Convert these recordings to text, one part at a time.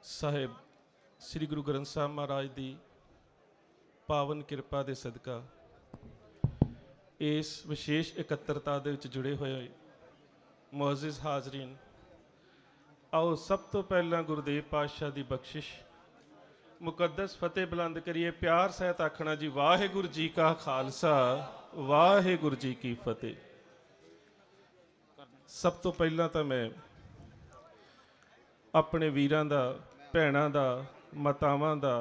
ਸਾਹਿਬ ਸ੍ਰੀ ਗੁਰੂ ਗ੍ਰੰਥ ਸਾਹਿਬ ਮਹਾਰਾਜ ਦੀ ਪਾਵਨ ਕਿਰਪਾ ਦੇ ਸਦਕਾ ਇਸ ਵਿਸ਼ੇਸ਼ ਇਕੱਤਰਤਾ ਦੇ ਵਿੱਚ ਜੁੜੇ ਹੋਏ ਮੁਅੱਜ਼ਿਜ਼ ਹਾਜ਼ਰੀਨ, आओ सब तो पहला गुरुदेव पातशाह की बख्शिश मुकद्दस फतेह बुलंद करिए। प्यार सहित आखना जी वाहेगुरु जी का खालसा वाहेगुरु जी की फतेह। सब तो पहला तो मैं अपने वीरां दा, भैणां दा, मातावां दा,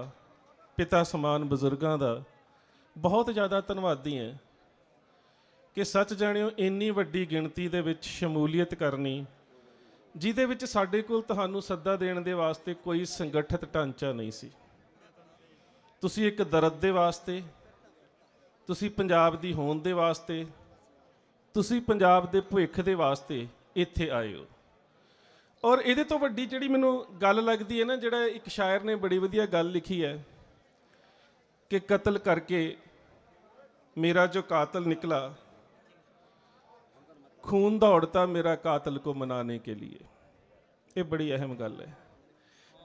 पिता समान बजुर्गां दा बहुत ज़्यादा धन्नवादी हैं कि सच जाणिओ इन्नी वड्डी गिणती दे विच शमूलीयत करनी ਜਿਹਦੇ ਵਿੱਚ ਸਾਡੇ ਕੋਲ ਤੁਹਾਨੂੰ ਸੱਦਾ ਦੇਣ ਦੇ ਵਾਸਤੇ ਕੋਈ ਸੰਗਠਿਤ ਢਾਂਚਾ ਨਹੀਂ ਸੀ। ਤੁਸੀਂ ਇੱਕ ਦਰਦ ਦੇ ਵਾਸਤੇ, ਤੁਸੀਂ ਪੰਜਾਬ ਦੀ ਹੋਂਦ ਦੇ ਵਾਸਤੇ, ਤੁਸੀਂ ਪੰਜਾਬ ਦੇ ਭਵਿੱਖ ਦੇ ਵਾਸਤੇ ਇੱਥੇ ਆਏ ਹੋ। ਔਰ ਇਹਦੇ ਤੋਂ ਵੱਡੀ ਜਿਹੜੀ ਮੈਨੂੰ ਗੱਲ ਲੱਗਦੀ ਹੈ ਨਾ, ਜਿਹੜਾ ਇੱਕ ਸ਼ਾਇਰ ਨੇ ਬੜੀ ਵਧੀਆ ਗੱਲ ਲਿਖੀ ਹੈ ਕਿ ਕਤਲ ਕਰਕੇ ਮੇਰਾ ਜੋ ਕਾਤਲ निकला, खून दौड़ता मेरा कातल को मनाने के लिए। ये बड़ी अहम गल है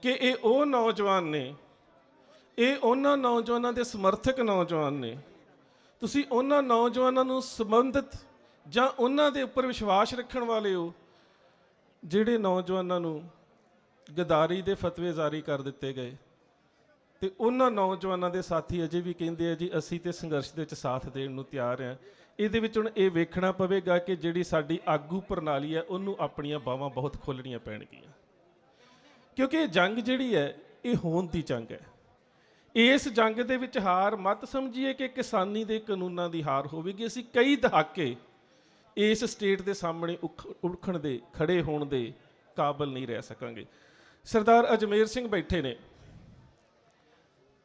कि ये वो नौजवान ने, ये उन्होंने नौजवानों के समर्थक नौजवान ने। तुसी उन्होंने नौजवानों को संबंधित जां उन्हों के उपर विश्वास रखने वाले हो जिहड़े नौजवानों को गद्दारी के फतवे जारी कर दिते गए, तो उन्होंने नौजवानों के साथी अजे भी कहते हैं जी असी तो संघर्ष के साथ देने को तैयार हैं। ਇਹਦੇ ਵਿੱਚ ਹੁਣ ਇਹ ਵੇਖਣਾ ਪਵੇਗਾ ਕਿ ਜਿਹੜੀ ਸਾਡੀ ਆਗੂ ਪ੍ਰਣਾਲੀ ਹੈ ਉਹਨੂੰ ਆਪਣੀਆਂ ਬਾਹਾਂ ਬਹੁਤ ਖੋਲ੍ਹਣੀਆਂ ਪੈਣਗੀਆਂ, ਕਿਉਂਕਿ ਇਹ ਜੰਗ ਜਿਹੜੀ ਹੈ ਇਹ ਹੋਂਦ ਦੀ ਜੰਗ ਹੈ। ਇਸ ਜੰਗ ਦੇ ਵਿੱਚ ਹਾਰ ਮਤ ਸਮਝੀਏ ਕਿ ਕਿਸਾਨੀ ਦੇ ਕਾਨੂੰਨਾਂ ਦੀ ਹਾਰ ਹੋਵੇਗੀ। ਅਸੀਂ ਕਈ ਦਹਾਕੇ ਇਸ ਸਟੇਟ ਦੇ ਸਾਹਮਣੇ ਉੱਠਣ ਦੇ, ਖੜੇ ਹੋਣ ਦੇ ਕਾਬਲ ਨਹੀਂ ਰਹਿ ਸਕਾਂਗੇ। ਸਰਦਾਰ ਅਜਮੇਰ ਸਿੰਘ ਬੈਠੇ ਨੇ,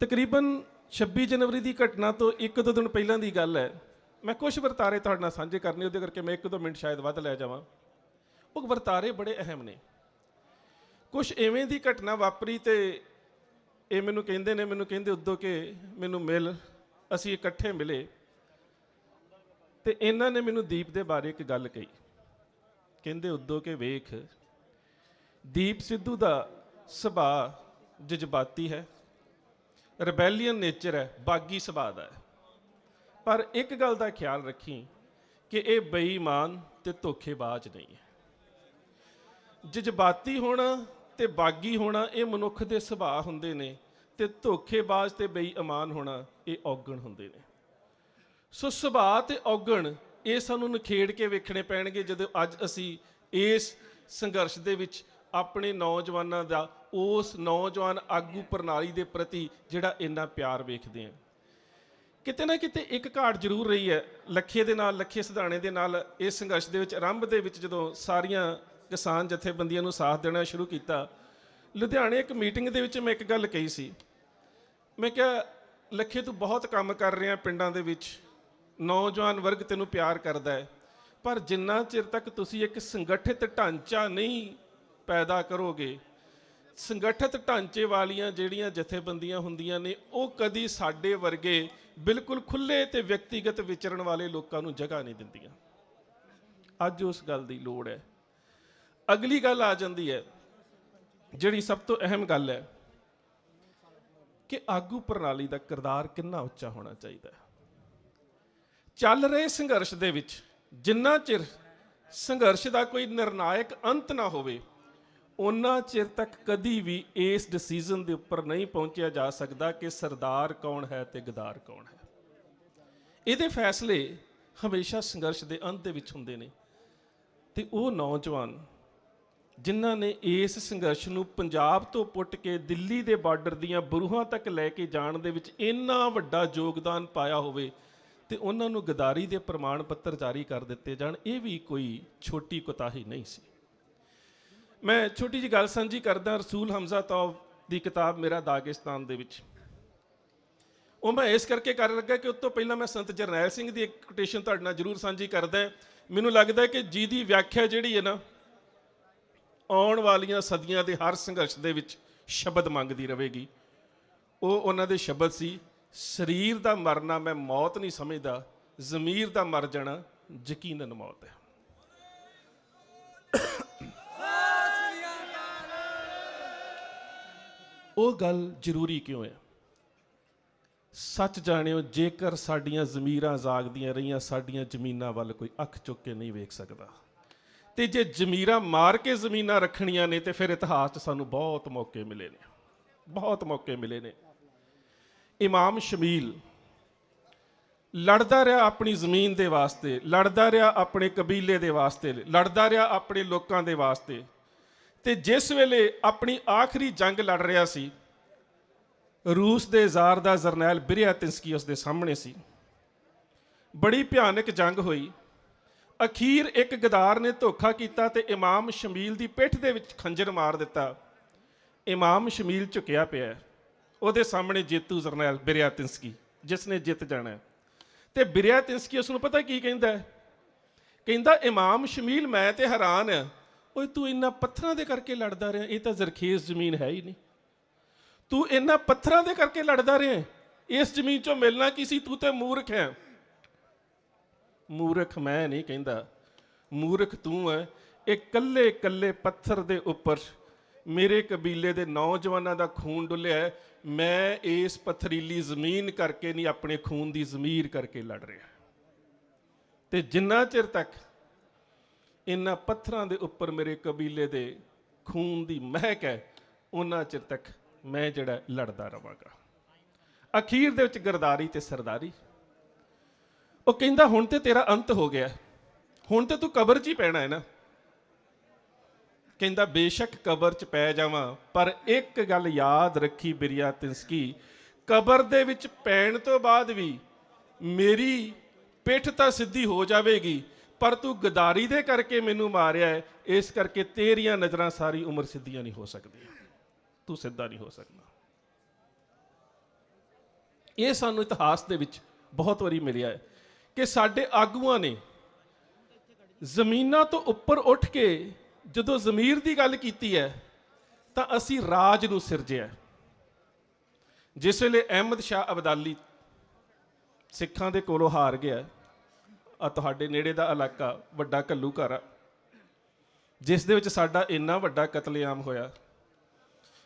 ਤਕਰੀਬਨ 26 ਜਨਵਰੀ ਦੀ ਘਟਨਾ ਤੋਂ 1-2 ਦਿਨ ਪਹਿਲਾਂ ਦੀ ਗੱਲ ਹੈ। मैं कुछ वरतारे तुहाडे नाल सांझे करने, उहदे करके मैं 1-2 मिनट शायद वध लै जावां। वो वरतारे बड़े अहम ने। कुछ इवें दी घटना वापरी तो ये मैनूं कहंदे उदों कि मैनूं मिल, असीं इकट्ठे मिले तो इन्हां ने मैनूं दीप दे बारे एक गल कही। कहंदे उदों कि वेख, दीप सिद्धू दा सुभाਅ जज्बाती है, रिबेलीयन नेचर है, बागी सुभाਅ दा है, पर एक गल का ख्याल रखी कि यह बेईमान ते धोखेबाज नहीं है। जज्बाती होना ते बागी होना ये मनुख के सुभाਅ हुंदे ने, ते धोखेबाज ते बेईमान होना ये औगण हुंदे ने। सो सुभाਅ ते औगण ये सानूं नखेड़ के वेखणे पैणगे जदों अज असीं इस संघर्ष दे विच अपने नौजवानों का उस नौजवान आगू प्रणाली के प्रति जिहड़ा इन्ना प्यार वेखदे हैं। किते ना किते एक घाट जरूर रही है। लखे दे नाल, लखे सिधाणे दे नाल इस संघर्ष दे विच आरंभ दे विच जदों सारियां किसान जथेबंदियां नूं साथ देना शुरू किया, लुधियाणे एक मीटिंग दे विच मैं एक गल कही सी। मैं क्या लखे तू बहुत काम कर रहे हैं, पिंडां दे विच नौजवान वर्ग तैनूं प्यार करदा है, पर जिन्ना चिर तक तुसीं एक संगठित ढांचा नहीं पैदा करोगे, संगठित ढांचे वालियां जिहड़ियां जथेबंदियां हुंदियां ने वो कदी साडे वर्गे बिल्कुल खुले ते व्यक्तिगत विचरण वाले लोगों को जगह नहीं दिंदियां। अज उस गल की लोड़ है। अगली गल आ जाती है जिहड़ी सब तो अहम गल है कि आगू प्रणाली का किरदार कितना उच्चा होना चाहिए। चल रहे संघर्ष दे विच जिन्ना चिर संघर्ष का कोई निर्णायक अंत ना होवे, उन्ना चिर तक कदी भी इस डिसीजन के उपर नहीं पहुंचा जा सकता कि सरदार कौन है तो गद्दार कौन है। ये फैसले हमेशा संघर्ष के अंत दे विच हुंदे ने। ते वो नौजवान जिन्हां ने इस संघर्ष नूं पंजाब तो पुट के दिल्ली के बार्डर दीआं बरूहां तक लैके जाण दे विच इन्ना वड्डा योगदान पाया होवे ते उन्हां नूं गद्दारी दे प्रमाण पत्र जारी कर दिते जाण, ये भी कोई छोटी कोताही नहीं सी। मैं छोटी जी गल साझी करदा रसूल हमजा तौब की किताब मेरा दागिस्तान दे विच। वो मैं इस करके कर लगा कि उस तो पहला मैं संत जरनैल सिंह की एक कोटेशन तुहाडे नाल जरूर साझी करदा। मैनूं लगदा है कि जिहदी व्याख्या जिहड़ी है ना आउण वालियां सदियां दे हर संघर्ष दे विच शब्द मंगदी रहेगी। वो उन्हां दे शब्द सी, शरीर दा मरना मैं मौत नहीं समझदा, ज़मीर दा मर जाना यकीनन मौत है। ਉਹ ਗੱਲ ਜ਼ਰੂਰੀ ਕਿਉਂ ਹੈ? ਸੱਚ ਜਾਣਿਓ, ਜੇਕਰ ਸਾਡੀਆਂ ਜ਼ਮੀਰਾਂ ਜਾਗਦੀਆਂ ਰਹੀਆਂ, ਸਾਡੀਆਂ ਜ਼ਮੀਨਾਂ ਵੱਲ ਕੋਈ ਅੱਖ ਚੁੱਕ ਕੇ ਨਹੀਂ ਵੇਖ ਸਕਦਾ। ਤੇ ਜੇ ਜ਼ਮੀਰਾਂ ਮਾਰ ਕੇ ਜ਼ਮੀਨਾਂ ਰੱਖਣੀਆਂ ਨੇ ਤੇ ਫਿਰ ਇਤਿਹਾਸ 'ਚ ਸਾਨੂੰ ਬਹੁਤ ਮੌਕੇ ਮਿਲੇ ਨੇ, ਬਹੁਤ ਮੌਕੇ ਮਿਲੇ ਨੇ। ਇਮਾਮ ਸ਼ਮੀਲ ਲੜਦਾ ਰਿਹਾ ਆਪਣੀ ਜ਼ਮੀਨ ਦੇ ਵਾਸਤੇ, ਲੜਦਾ ਰਿਹਾ ਆਪਣੇ ਕਬੀਲੇ ਦੇ ਵਾਸਤੇ, ਲੜਦਾ ਰਿਹਾ ਆਪਣੇ ਲੋਕਾਂ ਦੇ ਵਾਸਤੇ। ਤੇ ਜਿਸ ਵੇਲੇ ਆਪਣੀ ਆਖਰੀ ਜੰਗ ਲੜ ਰਿਹਾ ਸੀ, ਰੂਸ ਦੇ ਜ਼ਾਰ ਦਾ ਜਰਨੈਲ ਬਿਰਿਆਤਿੰਸਕੀ ਉਸ ਦੇ ਸਾਹਮਣੇ ਸੀ। ਬੜੀ ਭਿਆਨਕ ਜੰਗ ਹੋਈ। ਅਖੀਰ ਇੱਕ ਗਦਾਰ ਨੇ ਧੋਖਾ ਕੀਤਾ ਤੇ ਇਮਾਮ ਸ਼ਮੀਲ ਦੀ ਪਿੱਠ ਦੇ ਵਿੱਚ ਖੰਜਰ ਮਾਰ ਦਿੱਤਾ। ਇਮਾਮ ਸ਼ਮੀਲ ਝੁਕਿਆ ਪਿਆ, ਉਹਦੇ ਸਾਹਮਣੇ ਜੇਤੂ ਜਰਨੈਲ ਬਿਰਿਆਤਿੰਸਕੀ, ਜਿਸ ਨੇ ਜਿੱਤ ਜਾਣਾ। ਤੇ ਬਿਰਿਆਤਿੰਸਕੀ ਉਸ ਨੂੰ ਪਤਾ ਕੀ ਕਹਿੰਦਾ? ਕਹਿੰਦਾ, ਇਮਾਮ ਸ਼ਮੀਲ ਮੈਂ ਤੇ ਹੈਰਾਨ ਆ, ਓਏ ਤੂੰ ਇੰਨਾ ਪੱਥਰਾਂ ਦੇ ਕਰਕੇ ਲੜਦਾ ਰਿਹਾ, ਇਹ ਤਾਂ ਜ਼ਰਖੇਜ਼ ਜ਼ਮੀਨ ਹੈ ਹੀ ਨਹੀਂ। ਤੂੰ ਇਹਨਾਂ ਪੱਥਰਾਂ ਦੇ ਕਰਕੇ ਲੜਦਾ ਰਿਹਾ, ਇਸ ਜ਼ਮੀਨ ਚੋਂ ਮਿਲਣਾ ਕੀ ਸੀ? ਤੂੰ ਤੇ ਮੂਰਖ ਹੈ। ਮੂਰਖ ਮੈਂ ਨਹੀਂ ਕਹਿੰਦਾ, ਮੂਰਖ ਤੂੰ ਹੈ। ਇਹ ਕੱਲੇ ਕੱਲੇ ਪੱਥਰ ਦੇ ਉੱਪਰ ਮੇਰੇ ਕਬੀਲੇ ਦੇ ਨੌਜਵਾਨਾਂ ਦਾ ਖੂਨ ਡੁੱਲਿਆ। ਮੈਂ ਇਸ ਪਥਰੀਲੀ ਜ਼ਮੀਨ ਕਰਕੇ ਨਹੀਂ, ਆਪਣੇ ਖੂਨ ਦੀ ਜ਼ਮੀਰ ਕਰਕੇ ਲੜ ਰਿਹਾ। ਤੇ ਜਿੰਨਾ ਚਿਰ ਤੱਕ ਇਹਨਾਂ ਪੱਥਰਾਂ ਦੇ ਉੱਪਰ ਮੇਰੇ ਕਬੀਲੇ ਦੇ ਖੂਨ ਦੀ ਮਹਿਕ ਹੈ, ਉਹਨਾਂ ਚਿਰ ਤੱਕ ਮੈਂ ਜਿਹੜਾ ਲੜਦਾ ਰਵਾਂਗਾ। ਅਖੀਰ ਦੇ ਵਿੱਚ ਗਰਦਾਰੀ ਤੇ ਸਰਦਾਰੀ। ਉਹ ਕਹਿੰਦਾ, ਹੁਣ ਤੇ ਤੇਰਾ ਅੰਤ ਹੋ ਗਿਆ, ਹੁਣ ਤੇ ਤੂੰ ਕਬਰ 'ਚ ਹੀ ਪੈਣਾ ਹੈ ਨਾ। ਕਹਿੰਦਾ, ਬੇਸ਼ੱਕ ਕਬਰ 'ਚ ਪੈ ਜਾਵਾਂ, ਪਰ ਇੱਕ ਗੱਲ ਯਾਦ ਰੱਖੀ ਬਿਰਿਆਤਿੰਸਕੀ, ਕਬਰ ਦੇ ਵਿੱਚ ਪੈਣ ਤੋਂ ਬਾਅਦ ਵੀ ਮੇਰੀ ਪਿੱਠ ਤਾਂ ਸਿੱਧੀ ਹੋ ਜਾਵੇਗੀ, ਪਰ ਤੂੰ ਗਦਾਰੀ ਦੇ ਕਰਕੇ ਮੈਨੂੰ ਮਾਰਿਆ ਹੈ, ਇਸ ਕਰਕੇ ਤੇਰੀਆਂ ਨਜ਼ਰਾਂ ਸਾਰੀ ਉਮਰ ਸਿੱਧੀਆਂ ਨਹੀਂ ਹੋ ਸਕਦੀਆਂ, ਤੂੰ ਸਿੱਧਾ ਨਹੀਂ ਹੋ ਸਕਦਾ। ਇਹ ਸਾਨੂੰ ਇਤਿਹਾਸ ਦੇ ਵਿੱਚ ਬਹੁਤ ਵਾਰੀ ਮਿਲਿਆ ਹੈ ਕਿ ਸਾਡੇ ਆਗੂਆਂ ਨੇ ਜ਼ਮੀਨਾਂ ਤੋਂ ਉੱਪਰ ਉੱਠ ਕੇ ਜਦੋਂ ਜ਼ਮੀਰ ਦੀ ਗੱਲ ਕੀਤੀ ਹੈ ਤਾਂ ਅਸੀਂ ਰਾਜ ਨੂੰ ਸਿਰਜਿਆ। ਜਿਸ ਵੇਲੇ ਅਹਿਮਦ ਸ਼ਾਹ ਅਬਦਾਲੀ ਸਿੱਖਾਂ ਦੇ ਕੋਲੋਂ ਹਾਰ ਗਿਆ, ਆ ਤੁਹਾਡੇ ਨੇੜੇ ਦਾ ਇਲਾਕਾ ਵੱਡਾ ਘੱਲੂ ਘਰ, ਜਿਸ ਦੇ ਵਿੱਚ ਸਾਡਾ ਇੰਨਾ ਵੱਡਾ ਕਤਲੇਆਮ ਹੋਇਆ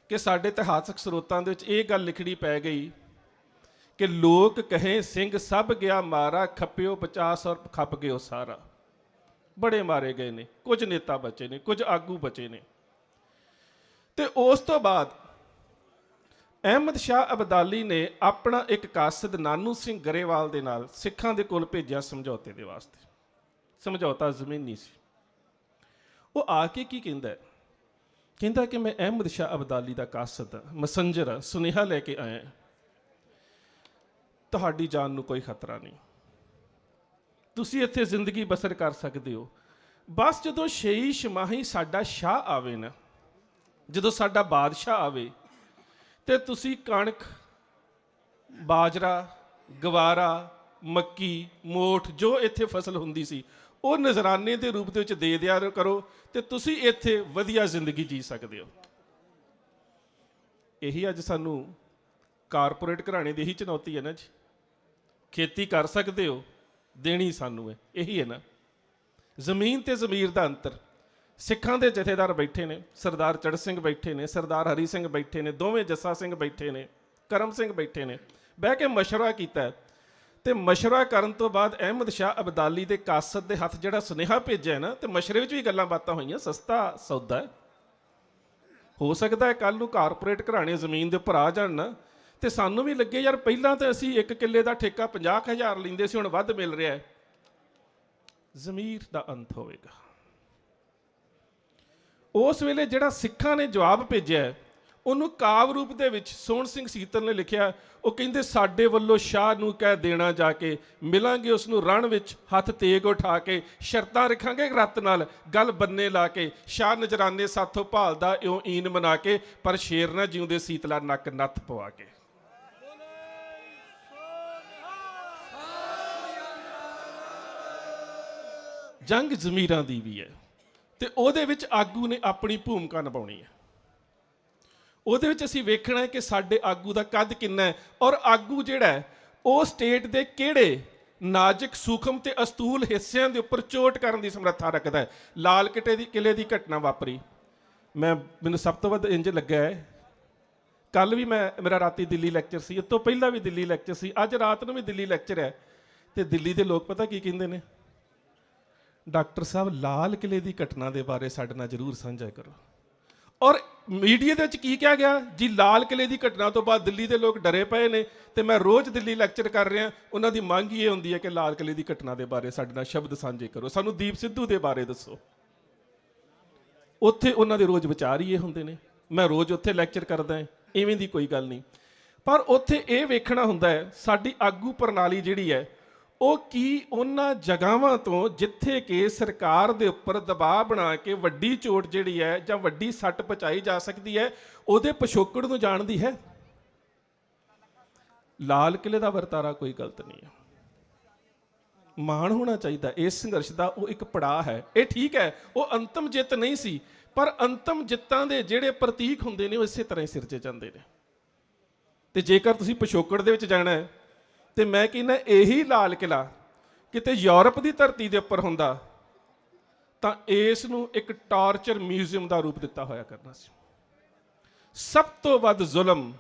ਕਿ ਸਾਡੇ ਇਤਿਹਾਸਕ ਸਰੋਤਾਂ ਦੇ ਵਿੱਚ ਇਹ ਗੱਲ ਲਿਖਣੀ ਪੈ ਗਈ ਕਿ ਲੋਕ ਕਹੇ ਸਿੰਘ ਸਭ ਗਿਆ ਮਾਰਾ, ਖੱਪਿਓ 50 ਔਰ ਖੱਪ ਗਿਓ ਸਾਰਾ। ਬੜੇ ਮਾਰੇ ਗਏ ਨੇ, ਕੁਝ ਨੇਤਾ ਬਚੇ ਨੇ, ਕੁਝ ਆਗੂ ਬਚੇ ਨੇ। ਤੇ ਉਸ ਤੋਂ ਬਾਅਦ ਅਹਿਮਦ ਸ਼ਾਹ ਅਬਦਾਲੀ ਨੇ ਆਪਣਾ ਇੱਕ ਕਾਸਦ ਨਾਨੂ ਸਿੰਘ ਗਰੇਵਾਲ ਦੇ ਨਾਲ ਸਿੱਖਾਂ ਦੇ ਕੋਲ ਭੇਜਿਆ ਸਮਝੌਤੇ ਦੇ ਵਾਸਤੇ। ਸਮਝੌਤਾ ਜ਼ਮੀਨੀ ਸੀ। ਉਹ ਆ ਕੇ ਕੀ ਕਹਿੰਦਾ? ਕਹਿੰਦਾ ਕਿ ਮੈਂ ਅਹਿਮਦ ਸ਼ਾਹ ਅਬਦਾਲੀ ਦਾ ਕਾਸਦ ਹਾਂ, ਮੈਸੰਜਰ, ਸੁਨੇਹਾ ਲੈ ਕੇ ਆਇਆ, ਤੁਹਾਡੀ ਜਾਨ ਨੂੰ ਕੋਈ ਖਤਰਾ ਨਹੀਂ, ਤੁਸੀਂ ਇੱਥੇ ਜ਼ਿੰਦਗੀ ਬਸਰ ਕਰ ਸਕਦੇ ਹੋ। ਬਸ ਜਦੋਂ 6 ਛਮਾਹੀ ਸਾਡਾ ਸ਼ਾਹ ਆਵੇ ਨਾ, ਜਦੋਂ ਸਾਡਾ ਬਾਦਸ਼ਾਹ ਆਵੇ, ਤੇ ਤੁਸੀਂ ਕਣਕ, ਬਾਜਰਾ, ਗਵਾਰਾ, ਮੱਕੀ, ਮੋਠ, ਜੋ ਇੱਥੇ ਫਸਲ ਹੁੰਦੀ ਸੀ, ਉਹ ਨਜ਼ਰਾਨੇ ਦੇ ਰੂਪ ਦੇ ਵਿੱਚ ਦੇ ਦਿਆ ਕਰੋ, ਤੇ ਤੁਸੀਂ ਇੱਥੇ ਵਧੀਆ ਜ਼ਿੰਦਗੀ ਜੀ ਸਕਦੇ ਹੋ। ਇਹੀ ਅੱਜ ਸਾਨੂੰ ਕਾਰਪੋਰੇਟ ਘਰਾਣੇ ਦੀ ਇਹੀ ਚੁਣੌਤੀ ਹੈ ਨਾ ਜੀ। ਖੇਤੀ ਕਰ ਸਕਦੇ ਹੋ, ਦੇਣੀ ਸਾਨੂੰ ਹੈ, ਇਹੀ ਹੈ ਨਾ। ਜ਼ਮੀਨ ਤੇ ਜ਼ਮੀਰ ਦਾ ਅੰਤਰ। ਸਿੱਖਾਂ ਦੇ ਜਥੇਦਾਰ ਬੈਠੇ ਨੇ, ਸਰਦਾਰ ਚੜ੍ਹ ਸਿੰਘ ਬੈਠੇ ਨੇ, ਸਰਦਾਰ ਹਰੀ ਸਿੰਘ ਬੈਠੇ ਨੇ, ਦੋਵੇਂ ਜੱਸਾ ਸਿੰਘ ਬੈਠੇ ਨੇ, ਕਰਮ ਸਿੰਘ ਬੈਠੇ ਨੇ, ਬਹਿ ਕੇ ਮਸ਼ਵਰਾ ਕੀਤਾ। ਤੇ ਮਸ਼ਵਰਾ ਕਰਨ ਤੋਂ ਬਾਅਦ ਅਹਿਮਦ ਸ਼ਾਹ ਅਬਦਾਲੀ ਦੇ ਕਾਸਦ ਦੇ ਹੱਥ ਜਿਹੜਾ ਸੁਨੇਹਾ ਭੇਜਿਆ ਨਾ, ਤੇ ਮਸ਼ਵਰੇ ਵਿੱਚ ਵੀ ਗੱਲਾਂ ਬਾਤਾਂ ਹੋਈਆਂ। ਸਸਤਾ ਸੌਦਾ ਹੈ, ਹੋ ਸਕਦਾ ਹੈ ਕੱਲ ਨੂੰ ਕਾਰਪੋਰੇਟ ਘਰਾਣੇ ਜ਼ਮੀਨ ਦੇ ਉੱਪਰ ਆ ਜਾਣ ਨਾ, ਤੇ ਸਾਨੂੰ ਵੀ ਲੱਗੇ ਯਾਰ ਪਹਿਲਾਂ ਤਾਂ ਅਸੀਂ 1 ਕਿੱਲੇ ਦਾ ਠੇਕਾ 50,000 ਲੈਂਦੇ ਸੀ, ਹੁਣ ਵੱਧ ਮਿਲ ਰਿਹਾ ਹੈ। ਜ਼ਮੀਰ ਦਾ ਅੰਤ ਹੋਵੇਗਾ। ਉਸ ਵੇਲੇ ਜਿਹੜਾ ਸਿੱਖਾਂ ਨੇ ਜਵਾਬ ਭੇਜਿਆ, ਉਹਨੂੰ ਕਾਵ ਰੂਪ ਦੇ ਵਿੱਚ ਸੋਹਣ ਸਿੰਘ ਸੀਤਲ ਨੇ ਲਿਖਿਆ। ਉਹ ਕਹਿੰਦੇ, ਸਾਡੇ ਵੱਲੋਂ ਸ਼ਾਹ ਨੂੰ ਕਹਿ ਦੇਣਾ ਜਾ ਕੇ, ਮਿਲਾਂਗੇ ਉਸ ਨੂੰ ਰਣ ਵਿੱਚ ਹੱਥ ਤੇਗ ਉਠਾ ਕੇ, ਸ਼ਰਤਾਂ ਰੱਖਾਂਗੇ ਰੱਤ ਨਾਲ ਗੱਲ ਬੰਨੇ ਲਾ ਕੇ, ਸ਼ਾਹ ਨਜਰਾਨੇ ਸਾਥੋਂ ਭਾਲਦਾ ਇਉਂ ਈਨ ਮਨਾ ਕੇ, ਪਰ ਸ਼ੇਰ ਨਾ ਜਿਉਂਦੇ ਸੀਤਲਾ ਨੱਕ ਨੱਥ ਪਵਾ ਕੇ। ਜੰਗ ਜ਼ਮੀਰਾਂ ਦੀ ਵੀ ਹੈ, ਤੇ ਉਹਦੇ ਵਿੱਚ ਆਗੂ ਨੇ ਆਪਣੀ ਭੂਮਿਕਾ ਨਿਭਾਉਣੀ ਹੈ। ਉਹਦੇ ਵਿੱਚ ਅਸੀਂ ਵੇਖਣਾ ਹੈ ਕਿ ਸਾਡੇ ਆਗੂ ਦਾ ਕੱਦ ਕਿੰਨਾ ਹੈ, ਔਰ ਆਗੂ ਜਿਹੜਾ ਹੈ ਉਹ ਸਟੇਟ ਦੇ ਕਿਹੜੇ ਨਾਜ਼ੁਕ, ਸੂਖਮ ਤੇ ਅਸਤੂਲ ਹਿੱਸਿਆਂ ਦੇ ਉੱਪਰ ਚੋਟ ਕਰਨ ਦੀ ਸਮਰੱਥਾ ਰੱਖਦਾ ਹੈ। ਲਾਲ ਕਿਲੇ ਦੀ ਘਟਨਾ ਵਾਪਰੀ, ਮੈਨੂੰ ਸਭ ਤੋਂ ਵੱਧ ਇੰਜ ਲੱਗਾ ਹੈ ਕੱਲ ਵੀ ਮੇਰਾ ਰਾਤੀ ਦਿੱਲੀ ਲੈਕਚਰ ਸੀ, ਇਸ ਤੋਂ ਪਹਿਲਾਂ ਵੀ ਦਿੱਲੀ ਲੈਕਚਰ ਸੀ, ਅੱਜ ਰਾਤ ਨੂੰ ਵੀ ਦਿੱਲੀ ਲੈਕਚਰ ਹੈ। ਤੇ ਦਿੱਲੀ ਦੇ ਲੋਕ ਪਤਾ ਕੀ ਕਹਿੰਦੇ ਨੇ? ਡਾਕਟਰ ਸਾਹਿਬ ਲਾਲ ਕਿਲੇ ਦੀ ਘਟਨਾ ਦੇ ਬਾਰੇ ਸਾਡੇ ਨਾਲ ਜ਼ਰੂਰ ਸਾਂਝਾ ਕਰੋ। ਔਰ ਮੀਡੀਆ ਦੇ ਵਿੱਚ ਕੀ ਕਿਹਾ ਗਿਆ ਜੀ? ਲਾਲ ਕਿਲੇ ਦੀ ਘਟਨਾ ਤੋਂ ਬਾਅਦ ਦਿੱਲੀ ਦੇ ਲੋਕ ਡਰੇ ਪਏ ਨੇ ਤੇ ਮੈਂ ਰੋਜ਼ ਦਿੱਲੀ ਲੈਕਚਰ ਕਰ ਰਿਹਾ। ਉਹਨਾਂ ਦੀ ਮੰਗ ਇਹ ਹੁੰਦੀ ਹੈ ਕਿ ਲਾਲ ਕਿਲੇ ਦੀ ਘਟਨਾ ਦੇ ਬਾਰੇ ਸਾਡੇ ਨਾਲ ਸ਼ਬਦ ਸਾਂਝੇ ਕਰੋ, ਸਾਨੂੰ ਦੀਪ ਸਿੱਧੂ ਦੇ ਬਾਰੇ ਦੱਸੋ। ਉੱਥੇ ਉਹਨਾਂ ਦੇ ਰੋਜ਼ ਵਿਚਾਰ ਹੀ ਇਹ ਹੁੰਦੇ ਨੇ। ਮੈਂ ਰੋਜ਼ ਉੱਥੇ ਲੈਕਚਰ ਕਰਦਾ ਹਾਂ, ਇਵੇਂ ਦੀ ਕੋਈ ਗੱਲ ਨਹੀਂ। ਪਰ ਉੱਥੇ ਇਹ ਵੇਖਣਾ ਹੁੰਦਾ ਹੈ ਸਾਡੀ ਆਗੂ ਪ੍ਰਣਾਲੀ ਜਿਹੜੀ ਹੈ ਉਹ ਕੀ ਉਹਨਾਂ ਜਗ੍ਹਾਵਾਂ ਤੋਂ ਜਿੱਥੇ ਕਿ ਸਰਕਾਰ ਦੇ ਉੱਪਰ ਦਬਾਅ ਬਣਾ ਕੇ ਵੱਡੀ ਚੋਟ ਜਿਹੜੀ ਹੈ ਜਾਂ ਵੱਡੀ ਸੱਟ ਪਹੁੰਚਾਈ ਜਾ ਸਕਦੀ ਹੈ ਉਹਦੇ ਪਿਛੋਕੜ ਨੂੰ ਜਾਣਦੀ ਹੈ। ਲਾਲ ਕਿਲੇ ਦਾ ਵਰਤਾਰਾ ਕੋਈ ਗਲਤ ਨਹੀਂ ਹੈ, ਮਾਣ ਹੋਣਾ ਚਾਹੀਦਾ ਇਸ ਸੰਘਰਸ਼ ਦਾ। ਉਹ ਇੱਕ ਪੜਾਅ ਹੈ, ਇਹ ਠੀਕ ਹੈ, ਉਹ ਅੰਤਮ ਜਿੱਤ ਨਹੀਂ ਸੀ, ਪਰ ਅੰਤਮ ਜਿੱਤਾਂ ਦੇ ਜਿਹੜੇ ਪ੍ਰਤੀਕ ਹੁੰਦੇ ਨੇ ਉਹ ਇਸੇ ਤਰ੍ਹਾਂ ਹੀ ਸਿਰਜੇ ਜਾਂਦੇ ਨੇ। ਤੇ ਜੇਕਰ ਤੁਸੀਂ ਪਿਛੋਕੜ ਦੇ ਵਿੱਚ ਜਾਣਾ ਹੈ ਤੇ ਮੈਂ ਕਹਿੰਦਾ ਇਹੀ ਲਾਲ ਕਿਲਾ ਕਿਤੇ ਯੂਰਪ ਦੀ ਧਰਤੀ ਦੇ ਉੱਪਰ ਹੁੰਦਾ ਤਾਂ ਇਸ ਨੂੰ ਇੱਕ ਟਾਰਚਰ ਮਿਊਜ਼ੀਅਮ ਦਾ ਰੂਪ ਦਿੱਤਾ ਹੋਇਆ ਕਰਨਾ ਸੀ। ਸਭ ਤੋਂ ਵੱਧ ਜ਼ੁਲਮ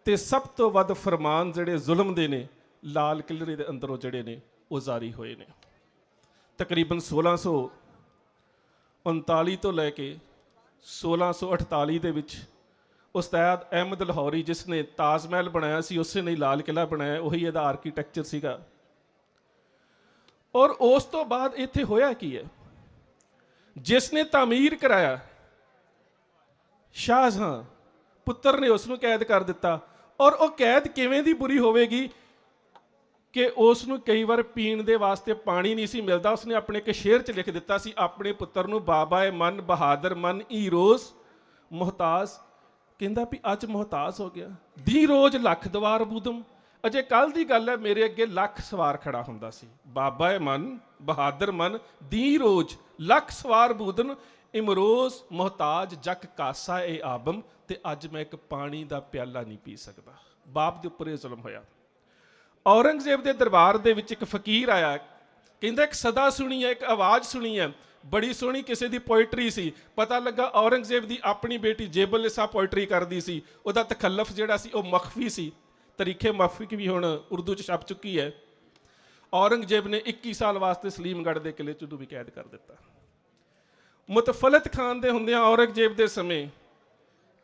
ਤੇ ਸਭ ਤੋਂ ਵੱਧ ਫਰਮਾਨ ਜਿਹੜੇ ਜ਼ੁਲਮ ਦੇ ਨੇ ਲਾਲ ਕਿਲੇ ਦੇ ਅੰਦਰੋਂ ਜਿਹੜੇ ਨੇ ਉਹ ਜਾਰੀ ਹੋਏ ਨੇ। ਤਕਰੀਬਨ 1639 ਤੋਂ ਲੈ ਕੇ 1648 ਦੇ ਵਿੱਚ ਉਸਤਾਦ ਅਹਿਮਦ ਲਾਹੌਰੀ ਜਿਸ ਨੇ ਤਾਜ ਮਹਿਲ ਬਣਾਇਆ ਸੀ ਉਸੇ ਨੇ ਲਾਲ ਕਿਲਾ ਬਣਾਇਆ, ਉਹੀ ਇਹਦਾ ਆਰਕੀਟੈਕਚਰ ਸੀਗਾ। ਔਰ ਉਸ ਤੋਂ ਬਾਅਦ ਇੱਥੇ ਹੋਇਆ ਕੀ ਹੈ? ਜਿਸ ਨੇ ਤਾਮੀਰ ਕਰਾਇਆ ਸ਼ਾਹਜਹਾਂ ਪੁੱਤਰ ਨੇ ਉਸ ਨੂੰ ਕੈਦ ਕਰ ਦਿੱਤਾ। ਔਰ ਉਹ ਕੈਦ ਕਿਵੇਂ ਦੀ ਬੁਰੀ ਹੋਵੇਗੀ ਕਿ ਉਸ ਨੂੰ ਕਈ ਵਾਰ ਪੀਣ ਦੇ ਵਾਸਤੇ ਪਾਣੀ ਨਹੀਂ ਸੀ ਮਿਲਦਾ। ਉਸਨੇ ਆਪਣੇ ਇੱਕ ਸ਼ੇਰ 'ਚ ਲਿਖ ਦਿੱਤਾ ਸੀ ਆਪਣੇ ਪੁੱਤਰ ਨੂੰ, ਬਾਬਾ ਮਨ ਬਹਾਦਰ ਮਨ ਈ ਰੋਜ਼ ਮੁਹਤਾਜ। ਕਹਿੰਦਾ ਵੀ ਅੱਜ ਮੁਹਤਾਜ ਹੋ ਗਿਆ। ਦੀ ਰੋਜ਼ ਲੱਖ ਦਵਾਰ ਬੂਦਮ। ਅਜੇ ਕੱਲ ਦੀ ਗੱਲ ਹੈ, ਮੇਰੇ ਅੱਗੇ ਲੱਖ ਸਵਾਰ ਖੜਾ ਹੁੰਦਾ ਸੀ। ਬਾਬਾ ਮਨ ਬਹਾਦਰ ਮਨ ਦੀ ਰੋਜ਼ ਲੱਖ ਸਵਾਰ ਬੂਦਨ ਇਮਰੋਜ਼ ਮੁਹਤਾਜ ਜਗ ਕਾਸਾ ਏ ਆਬਮ। ਤੇ ਅੱਜ ਮੈਂ ਇੱਕ ਪਾਣੀ ਦਾ ਪਿਆਲਾ ਨਹੀਂ ਪੀ ਸਕਦਾ। ਬਾਪ ਦੇ ਉੱਪਰ ਇਹ ਜ਼ੁਲਮ ਹੋਇਆ। ਔਰੰਗਜ਼ੇਬ ਦੇ ਦਰਬਾਰ ਦੇ ਵਿੱਚ ਇੱਕ ਫਕੀਰ ਆਇਆ, ਕਹਿੰਦਾ ਇੱਕ ਸਦਾ ਸੁਣੀ ਹੈ, ਇੱਕ ਆਵਾਜ਼ ਸੁਣੀ ਹੈ, ਬੜੀ ਸੋਹਣੀ ਕਿਸੇ ਦੀ ਪੋਇਟਰੀ ਸੀ। ਪਤਾ ਲੱਗਾ ਔਰੰਗਜ਼ੇਬ ਦੀ ਆਪਣੀ ਬੇਟੀ ਜੇਬਲ ਨਿਸਾ ਪੋਇਟਰੀ ਕਰਦੀ ਸੀ। ਉਹਦਾ ਤਖੱਲਫ ਜਿਹੜਾ ਸੀ ਉਹ ਮਖਫੀ ਸੀ। ਤਰੀਖੇ ਮਖਫੀ ਵੀ ਹੁਣ ਉਰਦੂ 'ਚ ਛਪ ਚੁੱਕੀ ਹੈ। ਔਰੰਗਜ਼ੇਬ ਨੇ 21 ਸਾਲ ਵਾਸਤੇ ਸਲੀਮਗੜ੍ਹ ਦੇ ਕਿਲੇ 'ਚ ਉਹਨੂੰ ਵੀ ਕੈਦ ਕਰ ਦਿੱਤਾ। ਮੁਤਫਲਤ ਖਾਨ ਦੇ ਹੁੰਦਿਆਂ ਔਰੰਗਜ਼ੇਬ ਦੇ ਸਮੇਂ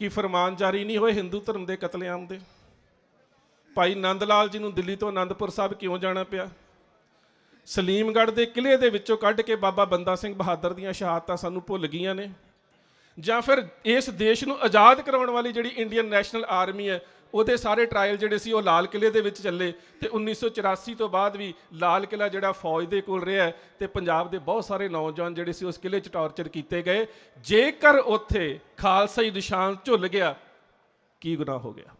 ਕੀ ਫਰਮਾਨ ਜਾਰੀ ਨਹੀਂ ਹੋਏ ਹਿੰਦੂ ਧਰਮ ਦੇ ਕਤਲੇਆਮ ਦੇ? ਭਾਈ ਨੰਦ ਲਾਲ ਜੀ ਨੂੰ ਦਿੱਲੀ ਤੋਂ ਅਨੰਦਪੁਰ ਸਾਹਿਬ ਕਿਉਂ ਜਾਣਾ ਪਿਆ? ਸਲੀਮਗੜ੍ਹ ਦੇ ਕਿਲੇ ਦੇ ਵਿੱਚੋਂ ਕੱਢ ਕੇ ਬਾਬਾ ਬੰਦਾ ਸਿੰਘ ਬਹਾਦਰ ਦੀਆਂ ਸ਼ਹਾਦਤਾਂ ਸਾਨੂੰ ਭੁੱਲ ਗਈਆਂ ਨੇ? ਜਾਂ ਫਿਰ ਇਸ ਦੇਸ਼ ਨੂੰ ਆਜ਼ਾਦ ਕਰਾਉਣ ਵਾਲੀ ਜਿਹੜੀ ਇੰਡੀਅਨ ਨੈਸ਼ਨਲ ਆਰਮੀ ਹੈ ਉਹਦੇ ਸਾਰੇ ਟਰਾਇਲ ਜਿਹੜੇ ਸੀ ਉਹ ਲਾਲ ਕਿਲੇ ਦੇ ਵਿੱਚ ਚੱਲੇ। ਤੇ 1984 ਤੋਂ ਬਾਅਦ ਵੀ ਲਾਲ ਕਿਲਾ ਜਿਹੜਾ ਫੌਜ ਦੇ ਕੋਲ ਰਿਹਾ ਤੇ ਪੰਜਾਬ ਦੇ ਬਹੁਤ ਸਾਰੇ ਨੌਜਵਾਨ ਜਿਹੜੇ ਸੀ ਉਸ ਕਿਲੇ 'ਚ ਟਾਰਚਰ ਕੀਤੇ ਗਏ। ਜੇਕਰ ਉੱਥੇ ਖਾਲਸਾਈ ਨਿਸ਼ਾਨ ਝੁੱਲ ਗਿਆ ਕੀ ਗੁਨਾਹ ਹੋ ਗਿਆ?